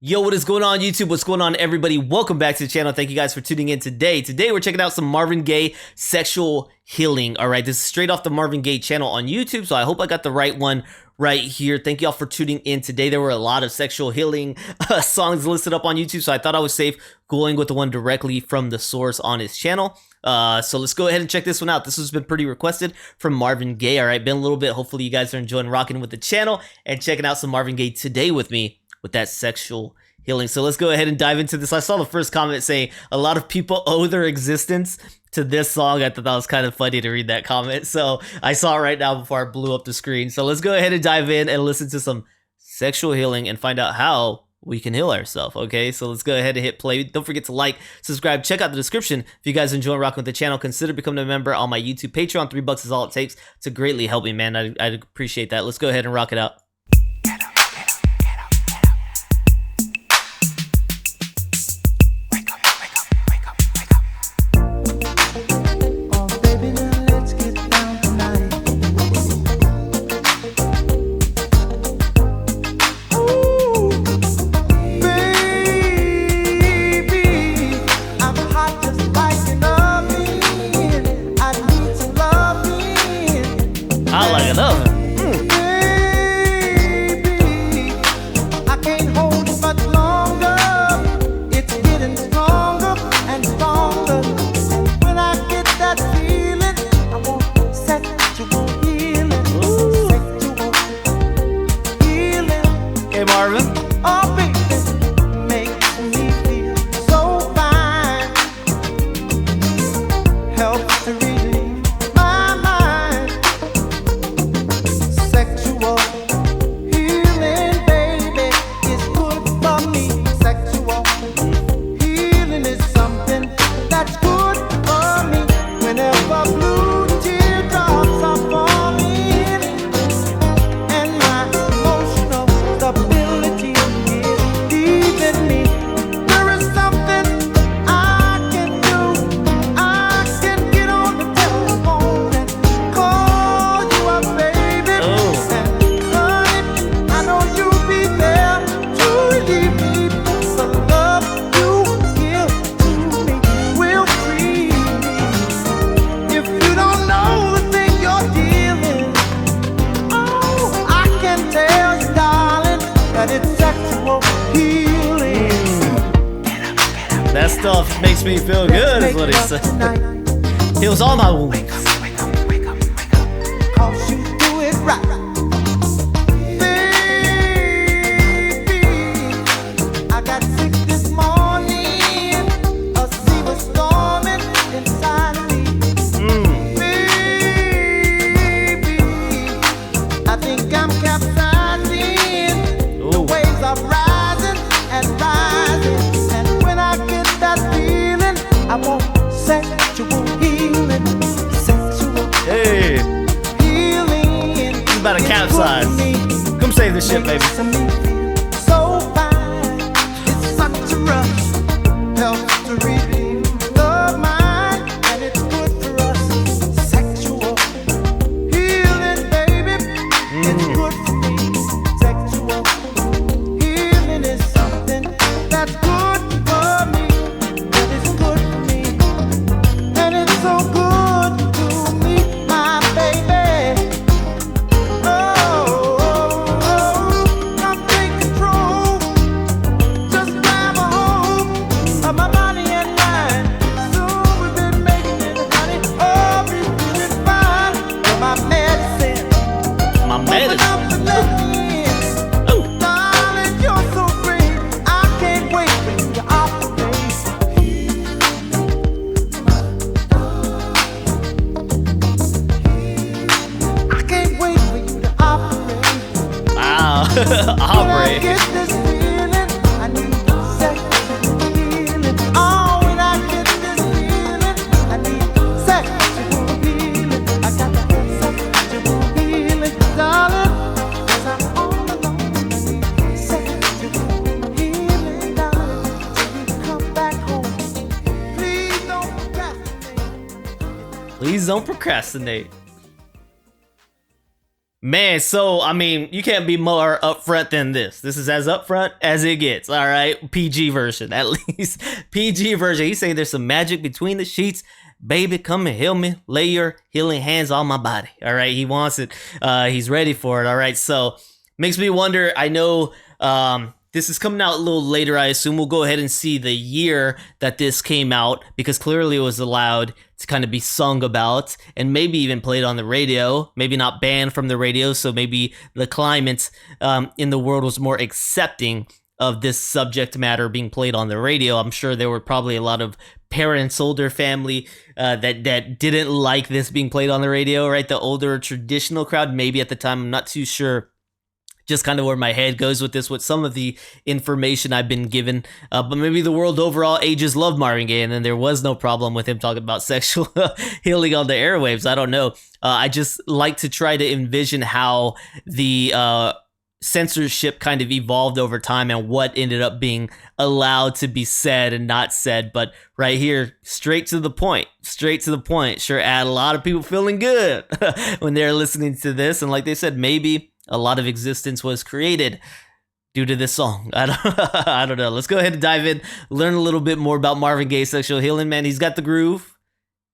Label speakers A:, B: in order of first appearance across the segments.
A: Yo, what is going on YouTube? What's going on everybody? Welcome back to the channel. Thank you guys for tuning in today. Today we're checking out some Marvin Gaye sexual healing. All right, this is straight off the Marvin Gaye channel on YouTube, so I hope I got the right one right here. Thank y'all for tuning in today. There were a lot of sexual healing songs listed up on YouTube, so I thought I was safe going with the one directly from the source on his channel. So let's go ahead and check this one out. This has been pretty requested from Marvin Gaye. All right, been a little bit. Hopefully you guys are enjoying rocking with the channel and checking out some Marvin Gaye today with me with that sexual healing. So let's go ahead and dive into this. I saw the first comment saying a lot of people owe their existence to this song. I thought that was kind of funny to read that comment. So I saw it right now before I blew up the screen. So let's go ahead and dive in and listen to some sexual healing and find out how we can heal ourselves. Okay, so let's go ahead and hit play. Don't forget to like, subscribe, check out the description. If you guys enjoy rocking with the channel, consider becoming a member on my YouTube Patreon. $3 is all it takes to greatly help me, man. I'd appreciate that. Let's go ahead and rock it out. I like it up.
B: Baby, I can't hold it much longer. It's getting stronger and stronger. And when I get that feeling, I want sexual healing. Sexual healing.
A: Hey, Marvin.
B: Oh, baby, makes me feel so fine. Helps to relieve my mind. Sexual healing, baby, is good for me. Sexual healing is something that's good for me. Whenever blue teardrops are falling and my emotional stability is leaving me, there is something I can do. I can get on the telephone and call you up, baby.
A: Oh.
B: And honey, I know you'll be there to relieve me. The love you give to me will free me. If you don't know the thing you're dealing, oh, I can tell you, darling, that it's sexual healing.
A: That stuff makes me feel good, is what he said. Heals all my wounds.
B: Cause you do it right. Baby, I got sick this morning. A sea was storming inside of me. Baby, I think I'm capsizing. The
A: Ooh.
B: waves are rising and rising. And when I get that feeling, I want sexual healing. Sexual
A: Hey,
B: healing.
A: you about to capsize. Come save this shit, baby.
B: So fine, it's such a rush. Helps to relieve the mind, and it's good for us. Sexual healing, baby, it's good for me. Sexual healing is something that's good for me. That is good for me, and it's so good to me, my baby. Come take control. Just grab a hold of my body and mind. Soon we've been making it, honey. Oh, we're feeling fine. You're my medicine.
A: My
B: Open
A: medicine.
B: up and let me in.
A: Oh.
B: Darling, you're so great. I can't wait for you to operate. I can't wait for you to operate.
A: Wow.
B: When I
A: Operate.
B: get this feeling, I need sexual healing. Oh, when I get this feeling, I need sexual healing. I got that sexual healing, darling. 'Cause I'm all alone. I need sexual healing, darling. Till you come back home. Please don't procrastinate.
A: Please don't procrastinate. Man, so I mean, you can't be more upfront than this. This is as upfront as it gets. All right, PG version, at least PG version. He's saying there's some magic between the sheets. Baby, come and heal me. Lay your healing hands on my body. All right, he wants it. He's ready for it. All right, so makes me wonder. I know this is coming out a little later. I assume we'll go ahead and see the year that this came out, because clearly it was allowed to kind of be sung about and maybe even played on the radio, maybe not banned from the radio. So maybe the climate in the world was more accepting of this subject matter being played on the radio. I'm sure there were probably a lot of parents, older family that didn't like this being played on the radio, right? The older traditional crowd, maybe at the time, I'm not too sure. Just kind of where my head goes with this, with some of the information I've been given. But maybe the world overall ages love Marvin Gaye, and then there was no problem with him talking about sexual healing on the airwaves. I don't know. I just like to try to envision how the censorship kind of evolved over time and what ended up being allowed to be said and not said. But right here, straight to the point. Sure had a lot of people feeling good when they're listening to this. And like they said, maybe a lot of existence was created due to this song. I don't know. Let's go ahead and dive in, learn a little bit more about Marvin Gaye's sexual healing, man. He's got the groove.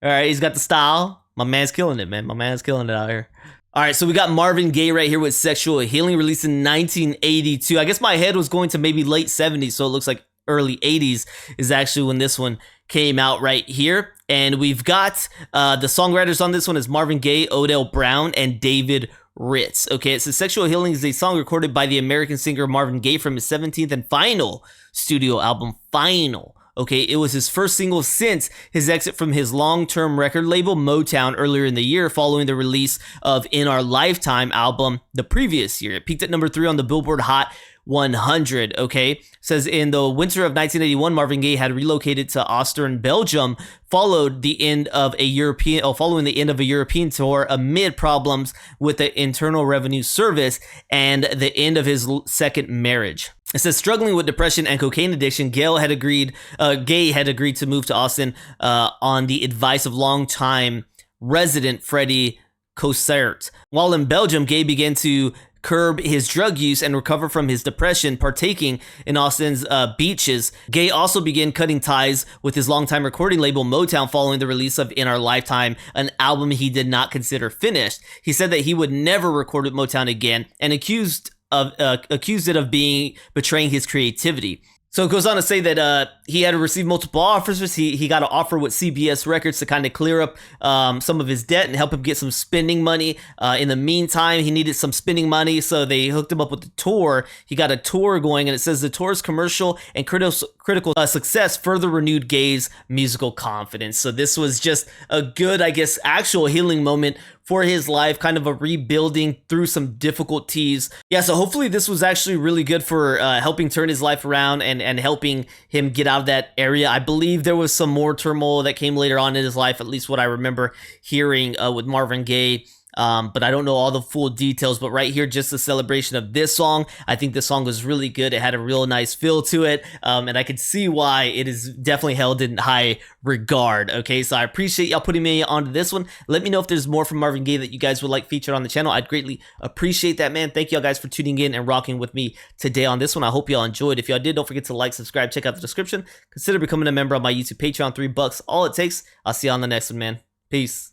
A: All right, he's got the style. My man's killing it, man. My man's killing it out here. All right, so we got Marvin Gaye right here with Sexual Healing, released in 1982. I guess my head was going to maybe late 70s, so it looks like early 80s is actually when this one came out right here. And we've got the songwriters on this one is Marvin Gaye, Odell Brown, and David Ritz. Okay, it says Sexual Healing is a song recorded by the American singer Marvin Gaye from his 17th and final studio album, Final. Okay, it was his first single since his exit from his long-term record label, Motown, earlier in the year, following the release of In Our Lifetime album the previous year. It peaked at number 3 on the Billboard Hot 100, okay? It says in the winter of 1981, Marvin Gaye had relocated to Ostend, Belgium, following the end of a European tour amid problems with the Internal Revenue Service and the end of his second marriage. It says struggling with depression and cocaine addiction, Gaye had agreed to move to Austin on the advice of longtime resident Freddie Cossert. While in Belgium, Gaye began to curb his drug use and recover from his depression, partaking in Austin's beaches. Gaye also began cutting ties with his longtime recording label Motown following the release of In Our Lifetime, an album he did not consider finished. He said that he would never record with Motown again and accused it of betraying his creativity. So it goes on to say that he had to receive multiple offers. He got an offer with CBS Records to kind of clear up some of his debt and help him get some spending money. In the meantime, he needed some spending money, so they hooked him up with the tour. He got a tour going, and it says the tour's commercial and critical success further renewed Gaye's musical confidence. So this was just a good, I guess, actual healing moment for his life, kind of a rebuilding through some difficulties. Yeah, so hopefully this was actually really good for helping turn his life around and helping him get out of that area. I believe there was some more turmoil that came later on in his life, at least what I remember hearing with Marvin Gaye. But I don't know all the full details, but right here, just a celebration of this song. I think the song was really good. It had a real nice feel to it. And I could see why it is definitely held in high regard. Okay, so I appreciate y'all putting me onto this one. Let me know if there's more from Marvin Gaye that you guys would like featured on the channel. I'd greatly appreciate that, man. Thank y'all guys for tuning in and rocking with me today on this one. I hope y'all enjoyed. If y'all did, don't forget to like, subscribe, check out the description. Consider becoming a member of my YouTube Patreon. $3, all it takes. I'll see you on the next one, man. Peace.